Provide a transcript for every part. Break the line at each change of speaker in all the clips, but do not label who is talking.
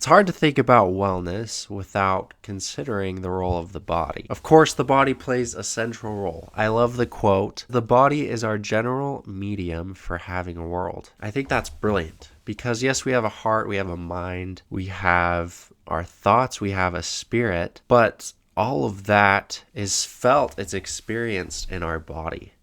hard to think about wellness without considering the role of the body. Of course, the body plays a central role. I love the quote, "The body is our general medium for having a world." I think that's brilliant because yes, we have a heart, we have a mind, we have our thoughts, we have a spirit, but all of that is felt, it's experienced in our body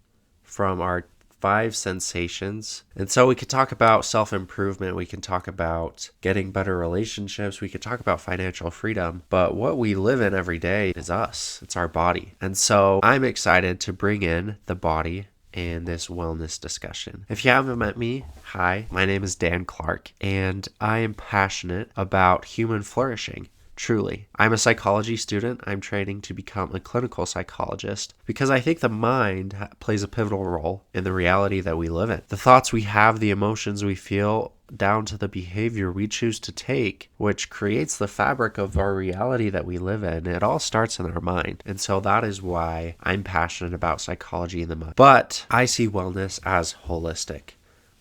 from our five sensations. And so we could talk about self-improvement, we can talk about getting better relationships, we could talk about financial freedom, but what we live in every day is us. It's our body. And so I'm excited to bring in the body in this wellness discussion. If you haven't met me, hi, my name is Dan Clark, and I am passionate about human flourishing. Truly. I'm a psychology student. I'm training to become a clinical psychologist because I think the mind plays a pivotal role in the reality that we live in. The thoughts we have, the emotions we feel, down to the behavior we choose to take, which creates the fabric of our reality that we live in. It all starts in our mind. And so that is why I'm passionate about psychology in the mind. But I see wellness as holistic.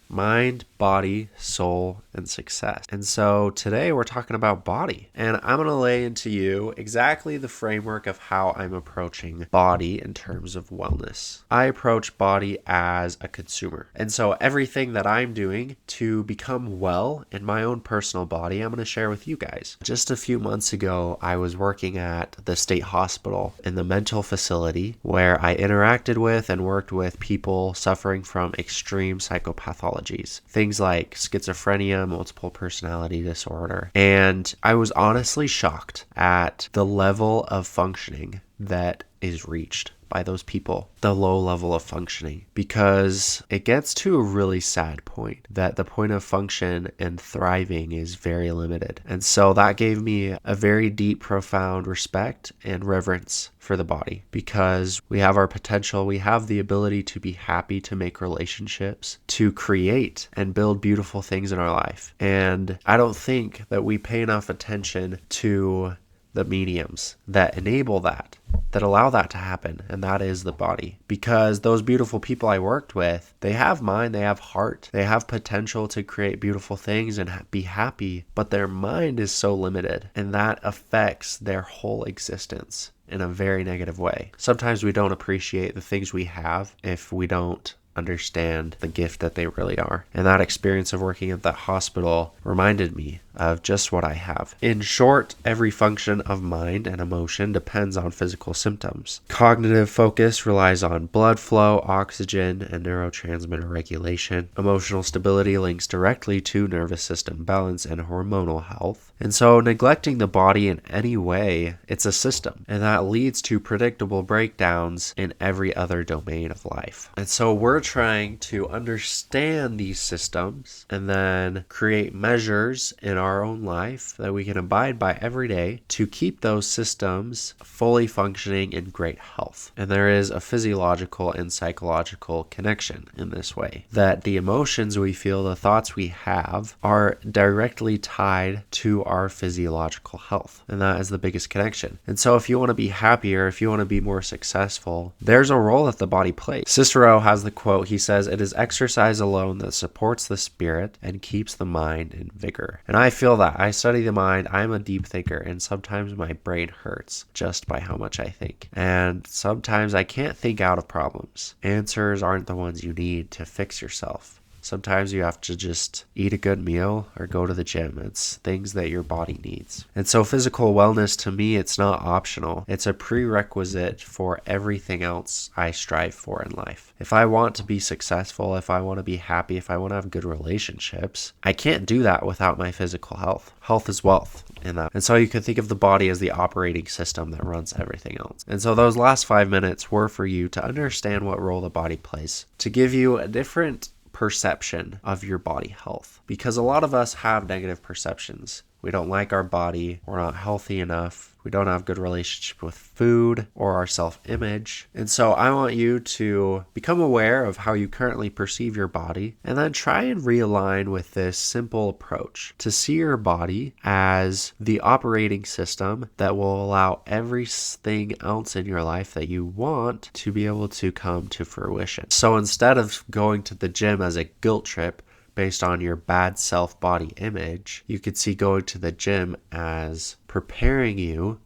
Mind, body, soul, and success. And so today we're talking about body. And I'm going to lay into you exactly the framework of how I'm approaching body in terms of wellness. I approach body as a consumer. And so everything that I'm doing to become well in my own personal body, I'm going to share with you guys. Just a few months ago, I was working at the state hospital in the mental facility where I interacted with and worked with people suffering from extreme psychopathology. Things like schizophrenia, multiple personality disorder. And I was honestly shocked at the level of functioning that is reached by those people, the low level of functioning, because it gets to a really sad point that the point of function and thriving is very limited. And so that gave me a very deep, profound respect and reverence for the body because we have our potential, we have the ability to be happy, to make relationships, to create and build beautiful things in our life. And I don't think that we pay enough attention to the mediums that enable that allow that to happen, and that is the body. Because those beautiful people I worked with, they have mind, they have heart, they have potential to create beautiful things and be happy, but their mind is so limited, and that affects their whole existence in a very negative way. Sometimes we don't appreciate the things we have if we don't understand the gift that they really are. And that experience of working at that hospital reminded me of just what I have. In short, every function of mind and emotion depends on physical symptoms. Cognitive focus relies on blood flow, oxygen, and neurotransmitter regulation. Emotional stability links directly to nervous system balance and hormonal health. And so neglecting the body in any way, it's a system. And that leads to predictable breakdowns in every other domain of life. And so we're trying to understand these systems and then create measures in our own life that we can abide by every day to keep those systems fully functioning in great health. And there is a physiological and psychological connection in this way, that the emotions we feel, the thoughts we have are directly tied to our physiological health. And that is the biggest connection. And so if you want to be happier, if you want to be more successful, there's a role that the body plays. Cicero has the quote, he says, "It is exercise alone that supports the spirit and keeps the mind in vigor." And I feel that. I study the mind. I'm a deep thinker, and sometimes my brain hurts just by how much I think. And sometimes I can't think out of problems. Answers aren't the ones you need to fix yourself. Sometimes you have to just eat a good meal or go to the gym. It's things that your body needs. And so physical wellness, to me, it's not optional. It's a prerequisite for everything else I strive for in life. If I want to be successful, if I want to be happy, if I want to have good relationships, I can't do that without my physical health. Health is wealth in that. And so you can think of the body as the operating system that runs everything else. And so those last 5 minutes were for you to understand what role the body plays, to give you a different perception of your body health, because a lot of us have negative perceptions. We don't like our body, we're not healthy enough, we don't have good relationship with food or our self-image. And so I want you to become aware of how you currently perceive your body and then try and realign with this simple approach to see your body as the operating system that will allow everything else in your life that you want to be able to come to fruition. So instead of going to the gym as a guilt trip, based on your bad self-body image, you could see going to the gym as preparing you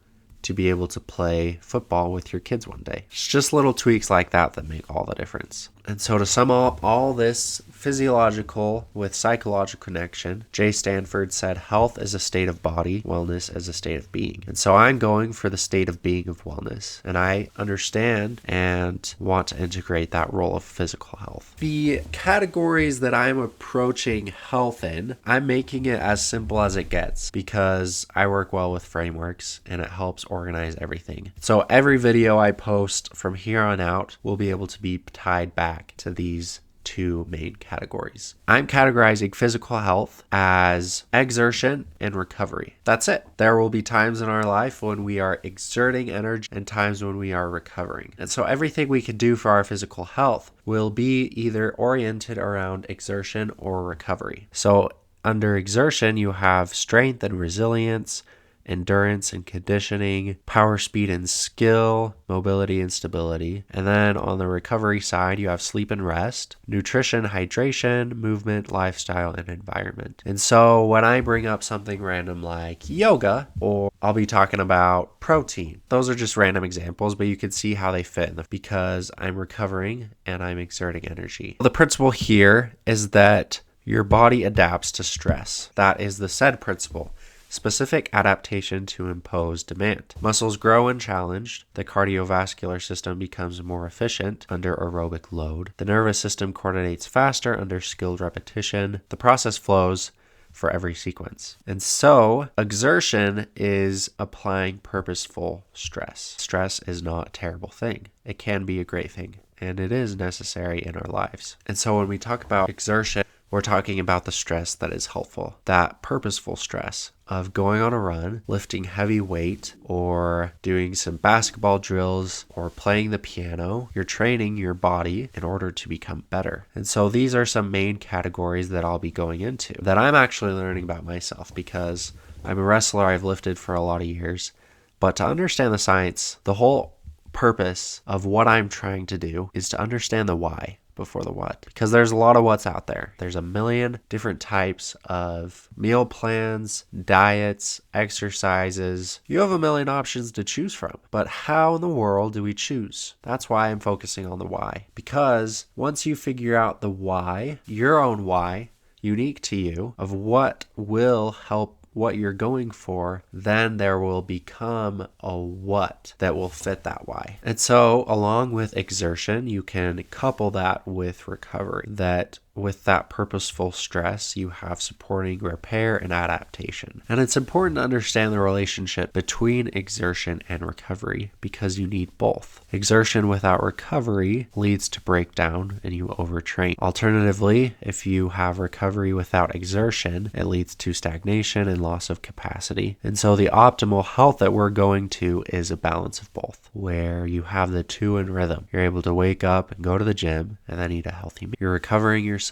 to be able to play football with your kids one day. It's just little tweaks like that that make all the difference. And so to sum up all this physiological with psychological connection, Jay Stanford said, health is a state of body, wellness is a state of being. And so I'm going for the state of being of wellness. And I understand and want to integrate that role of physical health. The categories that I'm approaching health in, I'm making it as simple as it gets because I work well with frameworks and it helps organize everything. So every video I post from here on out will be able to be tied back to these two main categories. I'm categorizing physical health as exertion and recovery. That's it. There will be times in our life when we are exerting energy and times when we are recovering. And so everything we can do for our physical health will be either oriented around exertion or recovery. So under exertion, you have strength and resilience, endurance and conditioning, power, speed and skill, mobility and stability. And then on the recovery side, you have sleep and rest, nutrition, hydration, movement, lifestyle, and environment. And so when I bring up something random like yoga, or I'll be talking about protein, those are just random examples, but you can see how they fit because I'm recovering and I'm exerting energy. The principle here is that your body adapts to stress. That is the SAID principle. Specific adaptation to impose demand. Muscles grow when challenged. The cardiovascular system becomes more efficient under aerobic load. The nervous system coordinates faster under skilled repetition. The process flows for every sequence. And so, exertion is applying purposeful stress. Stress is not a terrible thing. It can be a great thing, and it is necessary in our lives. And so when we talk about exertion, we're talking about the stress that is helpful, that purposeful stress of going on a run, lifting heavy weight, or doing some basketball drills, or playing the piano. You're training your body in order to become better. And so these are some main categories that I'll be going into that I'm actually learning about myself because I'm a wrestler. I've lifted for a lot of years. But to understand the science, the whole purpose of what I'm trying to do is to understand the why before the what, because there's a lot of what's out there. There's a million different types of meal plans, diets, exercises. You have a million options to choose from, but how in the world do we choose? That's why I'm focusing on the why, because once you figure out the why, your own why, unique to you, of what will help what you're going for, then there will become a what that will fit that why. And so along with exertion, you can couple that with recovery, that with that purposeful stress, you have supporting repair and adaptation. And it's important to understand the relationship between exertion and recovery because you need both. Exertion without recovery leads to breakdown and you overtrain. Alternatively, if you have recovery without exertion, it leads to stagnation and loss of capacity. And so the optimal health that we're going to is a balance of both, where you have the two in rhythm. You're able to wake up and go to the gym and then eat a healthy meal. You're recovering yourself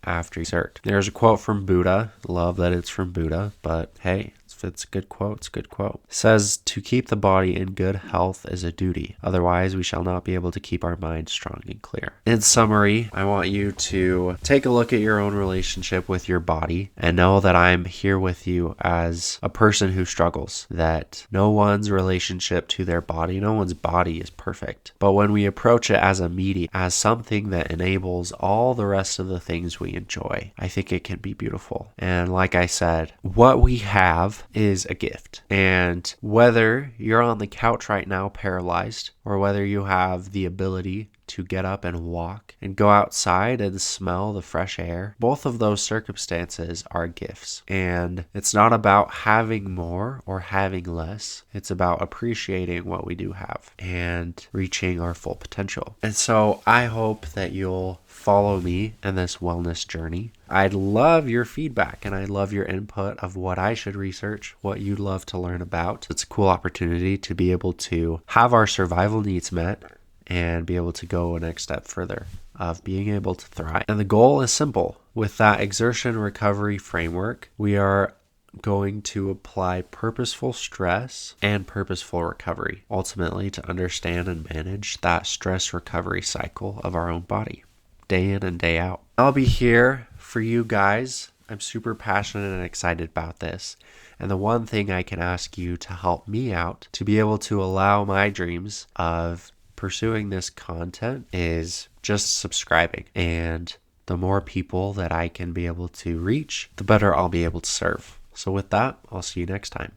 after exert. There's a quote from Buddha. Love that it's from Buddha, but hey, if it's a good quote, it's a good quote. It says, to keep the body in good health is a duty. Otherwise, we shall not be able to keep our mind strong and clear. In summary, I want you to take a look at your own relationship with your body and know that I'm here with you as a person who struggles, that no one's relationship to their body, no one's body is perfect. But when we approach it as a medium, as something that enables all the rest of the things we enjoy, I think it can be beautiful. And like I said, what we have is a gift. And whether you're on the couch right now paralyzed, or whether you have the ability to get up and walk and go outside and smell the fresh air, both of those circumstances are gifts. And it's not about having more or having less. It's about appreciating what we do have and reaching our full potential. And so I hope that you'll follow me in this wellness journey. I'd love your feedback and I'd love your input of what I should research, what you'd love to learn about. It's a cool opportunity to be able to have our survival needs met and be able to go a next step further of being able to thrive. And the goal is simple. With that exertion recovery framework, we are going to apply purposeful stress and purposeful recovery, ultimately to understand and manage that stress recovery cycle of our own body. day in and day out. I'll be here for you guys. I'm super passionate and excited about this. And the one thing I can ask you to help me out to be able to allow my dreams of pursuing this content is just subscribing. And the more people that I can be able to reach, the better I'll be able to serve. So with that, I'll see you next time.